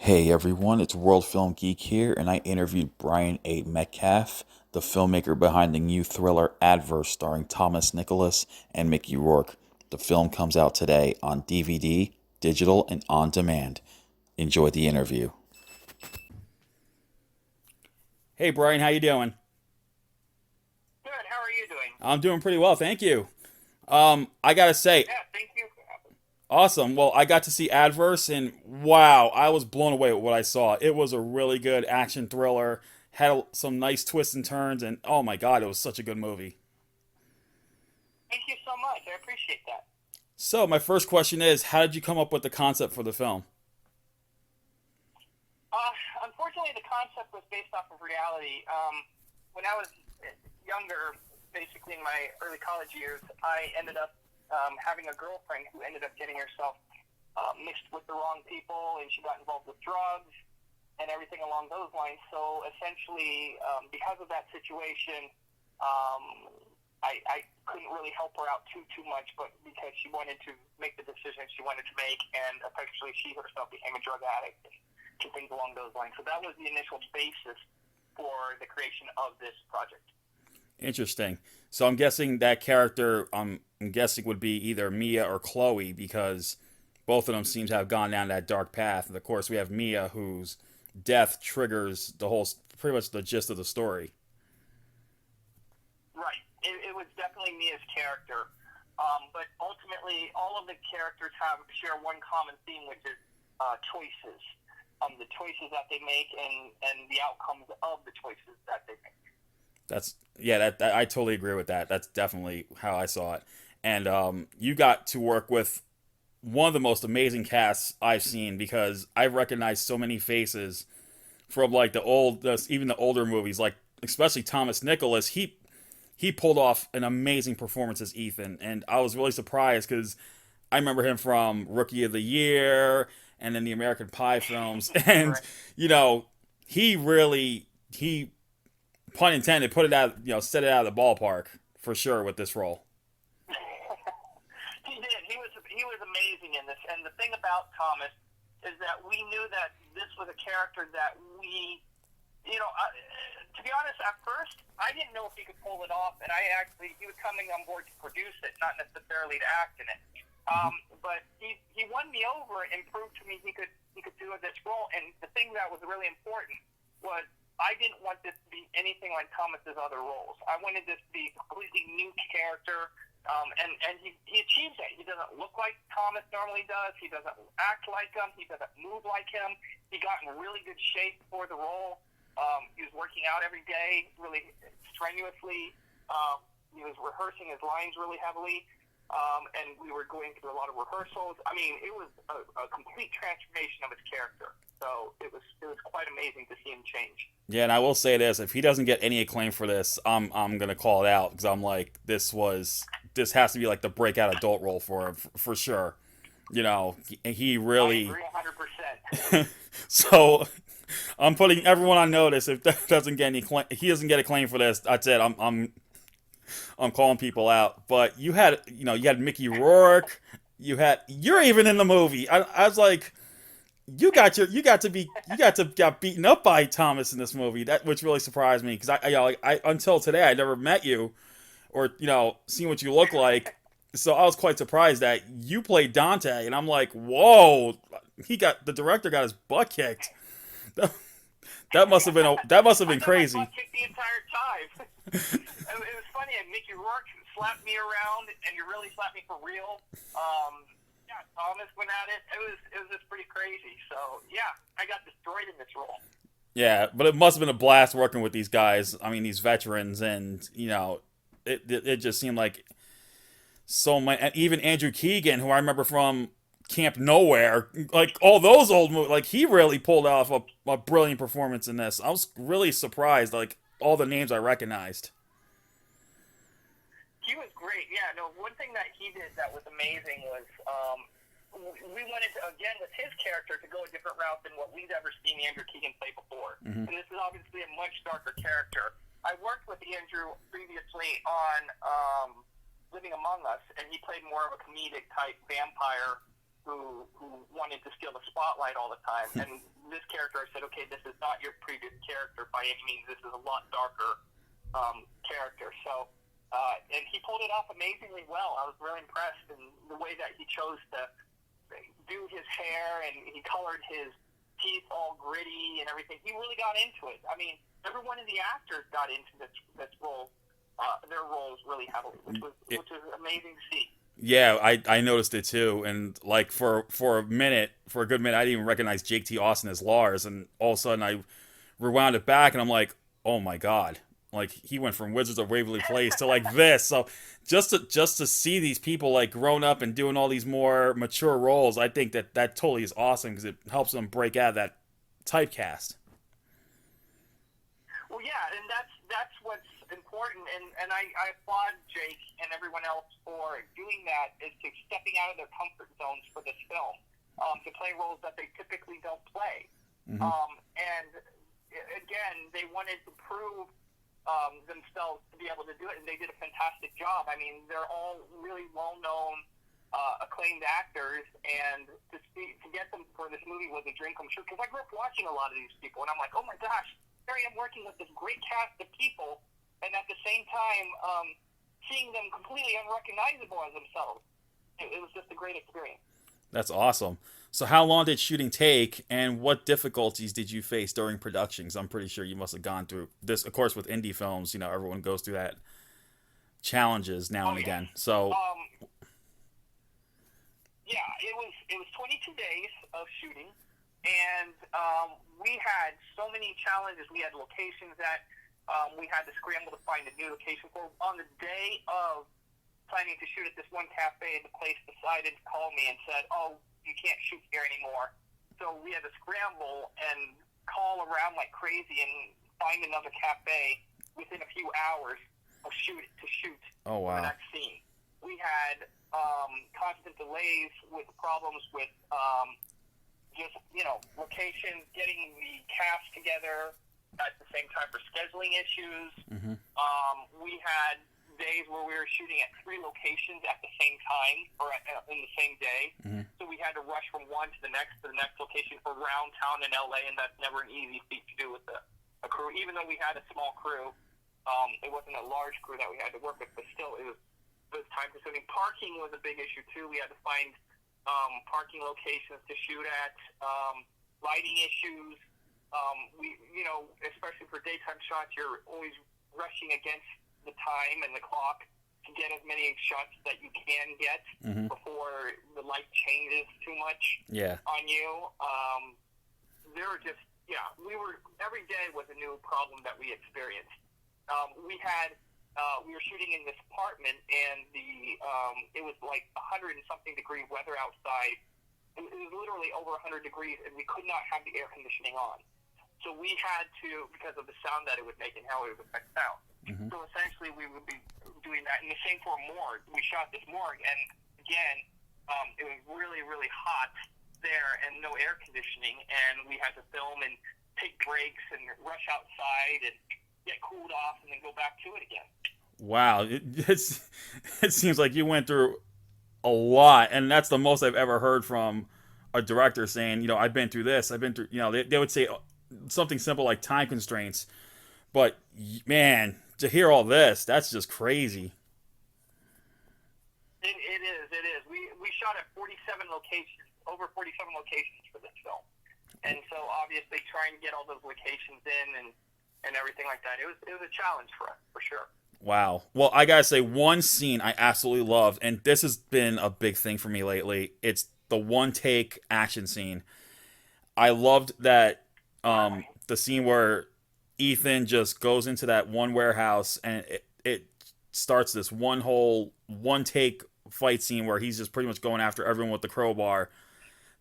Hey everyone, it's World Film Geek here, and I interviewed Brian A. Metcalf, the filmmaker behind the new thriller Adverse starring Thomas Nicholas and Mickey Rourke. The film comes out today on DVD, digital, and on demand. Enjoy the interview. Hey Brian, how you doing? Good. How are you doing? I'm doing pretty well, thank you. I gotta say, Yeah, thank you. awesome. Well, I got to see Adverse, and wow, I was blown away with what I saw. It was a really good action thriller, had some nice twists and turns, and oh my god, it was such a good movie. Thank you so much. I appreciate that. So, my first question is, how did you come up with the concept for the film? Unfortunately, the concept was based off of reality. When I was younger, basically in my early college years, I ended up having a girlfriend who ended up getting herself mixed with the wrong people, and she got involved with drugs and everything along those lines. So essentially, because of that situation, I couldn't really help her out too much, but because she wanted to make the decision she wanted to make, and eventually she herself became a drug addict and things along those lines. So that was the initial basis for the creation of this project. Interesting. So, I'm guessing that character, I'm guessing would be either Mia or Chloe because both of them seem to have gone down that dark path. And of course, we have Mia, whose death triggers the whole, pretty much the gist of the story. Right. It was definitely Mia's character. But ultimately, all of the characters share one common theme, which is choices. The choices that they make and the outcomes of the choices that they make. That's yeah, that I totally agree with that. That's definitely how I saw it. And you got to work with one of the most amazing casts I've seen because I've recognized so many faces from like even the older movies, like especially Thomas Nicholas. He pulled off an amazing performance as Ethan, and I was really surprised because I remember him from Rookie of the Year and then the American Pie films, and Correct. you know he pun intended put it out set it out of the ballpark for sure with this role. He did. He was amazing in this. And the thing about Thomas is that we knew that this was a character that to be honest, at first I didn't know if he could pull it off, and he was coming on board to produce it, not necessarily to act in it. But he won me over and proved to me he could do this role. And the thing that was really important was I didn't want this to be anything like Thomas's other roles. I wanted this to be a completely new character, and he achieves that. He doesn't look like Thomas normally does. He doesn't act like him. He doesn't move like him. He got in really good shape for the role. He was working out every day, really strenuously. He was rehearsing his lines really heavily, and we were going through a lot of rehearsals. I mean, it was a complete transformation of his character. So it was quite amazing to see him change. Yeah, and I will say this: if he doesn't get any acclaim for this, I'm gonna call it out because I'm like, this has to be like the breakout adult role for him for sure. He I really. agree 100%. So I'm putting everyone on notice. If that doesn't get any he doesn't get acclaim for this. That's it. I'm calling people out. But you had Mickey Rourke. You're even in the movie. I was like, you got beaten up by Thomas in this movie. That which really surprised me because I until today I never met you or seen what you look like. So I was quite surprised that you played Dante, and I'm like, whoa, the director got his butt kicked. That must have I been got my crazy. butt kicked the entire time. It was funny. And Mickey Rourke slapped me around, and you really slapped me for real. Yeah, Thomas went at it. It was just pretty crazy. So yeah, I got destroyed in this role. Yeah, but it must have been a blast working with these guys. I mean, these veterans, and it just seemed like so much. And even Andrew Keegan, who I remember from Camp Nowhere, like all those old movies, like he really pulled off a brilliant performance in this. I was really surprised, like all the names I recognized. He was great. Yeah, no, one thing that he did that was amazing was we wanted to, again, with his character, to go a different route than what we've ever seen Andrew Keegan play before. Mm-hmm. And this is obviously a much darker character. I worked with Andrew previously on Living Among Us, and he played more of a comedic type vampire who wanted to steal the spotlight all the time. And this character, I said, okay, this is not your previous character by any means. This is a lot darker character. So, and he pulled it off amazingly well. I was really impressed in the way that he chose to do his hair, and he colored his teeth all gritty and everything. He really got into it. I mean, every one of the actors got into this role, their roles really heavily, which was amazing to see. Yeah, I noticed it too, and like for a minute, for a good minute, I didn't even recognize Jake T. Austin as Lars, and all of a sudden I rewound it back, and I'm like, oh my god, like he went from Wizards of Waverly Place to like this. So just to see these people like grown up and doing all these more mature roles, I think that totally is awesome because it helps them break out of that typecast. Well, yeah, and that's what's important, and I applaud Jake and everyone else for doing that, is to stepping out of their comfort zones for this film, to play roles that they typically don't play. Mm-hmm. And again, they wanted to prove themselves to be able to do it, and they did a fantastic job. I mean, they're all really well-known, acclaimed actors, and to get them for this movie was a dream come true, because I grew up watching a lot of these people, and I'm like, oh my gosh, here I am working with this great cast of people, and at the same time, seeing them completely unrecognizable as themselves. It was just a great experience. That's awesome. So how long did shooting take, and what difficulties did you face during production? Because I'm pretty sure you must have gone through this. Of course, with indie films, you know, everyone goes through that challenges now and again. So yeah, it was 22 days of shooting, and we had so many challenges. We had locations that we had to scramble to find a new location for. On the day of planning to shoot at this one cafe, the place decided to call me and said, oh, you can't shoot here anymore. So we had to scramble and call around like crazy and find another cafe within a few hours of shoot. Oh, wow. The next scene. We had constant delays with problems with just, locations, getting the cast together at the same time for scheduling issues. Mm-hmm. We had days where we were shooting at 3 locations at the same time, or in the same day. Mm-hmm. So we had to rush from one to the next location around town in LA, and that's never an easy feat to do with a crew. Even though we had a small crew, it wasn't a large crew that we had to work with, but still, it was time consuming. Parking was a big issue too. We had to find parking locations to shoot at, lighting issues. Especially for daytime shots, you're always rushing against the time and the clock to get as many shots that you can get Mm-hmm. before the light changes too much on you. There were just, every day was a new problem that we experienced. We were shooting in this apartment, and it was like 100 and something degree weather outside. It was literally over 100 degrees, and we could not have the air conditioning on. So we had to, because of the sound that it would make and how it would affect sound. Mm-hmm. So essentially, we would be doing that. And the same for a morgue. We shot this morgue, and again, it was really, really hot there and no air conditioning, and we had to film and take breaks and rush outside and get cooled off and then go back to it again. Wow, it seems like you went through a lot, and that's the most I've ever heard from a director saying, I've been through this. I've been through, they would say something simple like time constraints, but man, to hear all this, that's just crazy. It is. We shot at 47 locations, over 47 locations for this film, and so obviously trying to get all those locations in and everything like that, it was a challenge for us, for sure. Wow. Well, I gotta say, one scene I absolutely loved, and this has been a big thing for me lately. It's the one take action scene. I loved that. The scene where Ethan just goes into that one warehouse, and it starts this one take fight scene where he's just pretty much going after everyone with the crowbar.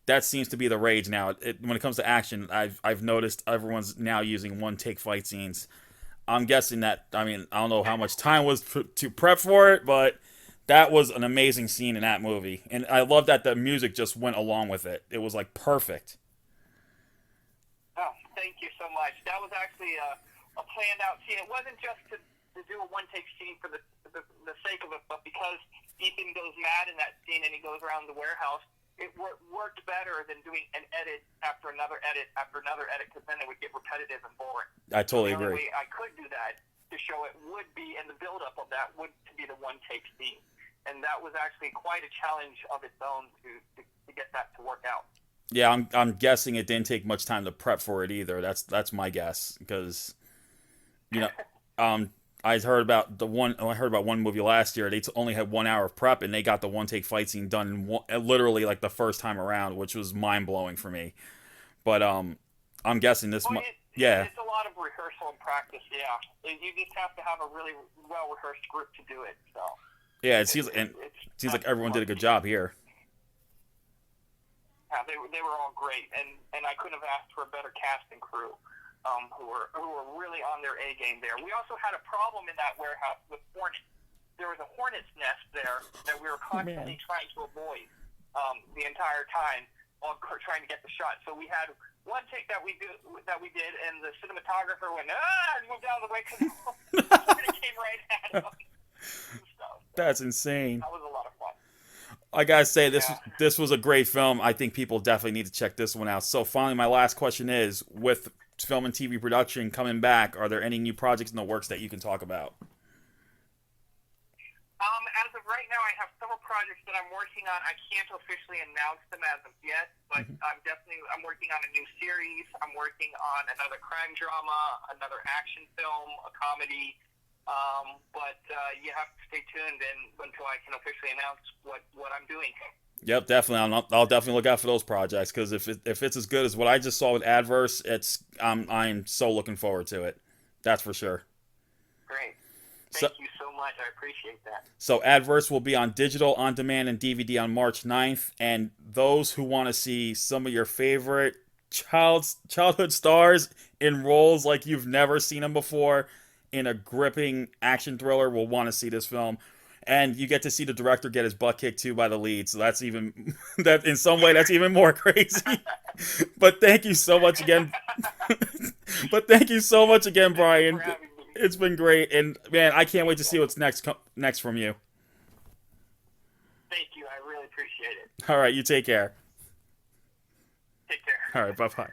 That seems to be the rage now. When it comes to action, I've noticed everyone's now using one take fight scenes. I'm guessing that, I don't know how much time was to prep for it, but that was an amazing scene in that movie. And I love that the music just went along with it. It was like perfect. Oh, thank you so much. That was actually a planned out scene. It wasn't just to do a one take scene for the sake of it, but because Ethan goes mad in that scene and he goes around the warehouse, it worked better than doing an edit after another edit after another edit, because then it would get repetitive and boring. I totally The only agree. way I could do that to show it would be, and the buildup of that would to be the one take scene, and that was actually quite a challenge of its own to get that to work out. Yeah, I'm guessing it didn't take much time to prep for it either. That's my guess because you know, I heard about one movie last year. They only had 1 hour of prep, and they got the one take fight scene done in literally like the first time around, which was mind blowing for me. But I'm guessing this. Well, Yeah, it's a lot of rehearsal and practice. Yeah, you just have to have a really well rehearsed group to do it. So yeah. It seems like everyone did a good job here. Yeah, they were all great, and I couldn't have asked for a better cast and crew. Who were really on their A game there. We also had a problem in that warehouse with hornets. There was a hornet's nest there that we were constantly trying to avoid the entire time while trying to get the shot. So we had one take that we did, and the cinematographer went and moved out of the way because the hornet came right at him. That's insane. That was a lot of fun. I gotta say this was a great film. I think people definitely need to check this one out. So finally, my last question is: with film and TV production coming back, are there any new projects in the works that you can talk about? As of right now, I have several projects that I'm working on. I can't officially announce them as of yet, but I'm working on a new series. I'm working on another crime drama, another action film, a comedy. But you have to stay tuned until I can officially announce what I'm doing. Yep, definitely. I'll definitely look out for those projects because if it's as good as what I just saw with Adverse, I'm so looking forward to it. That's for sure. Great. Thank you so much. I appreciate that. So Adverse will be on digital, on demand, and DVD on March 9th. And those who want to see some of your favorite childhood stars in roles like you've never seen them before in a gripping action thriller will want to see this film. And you get to see the director get his butt kicked too by the lead, so that's even that in some way that's even more crazy. But thank you so much again. Brian. It's been great, and man, I can't wait to see what's next from you. Thank you. I really appreciate it. All right, you take care. Take care. All right, bye bye.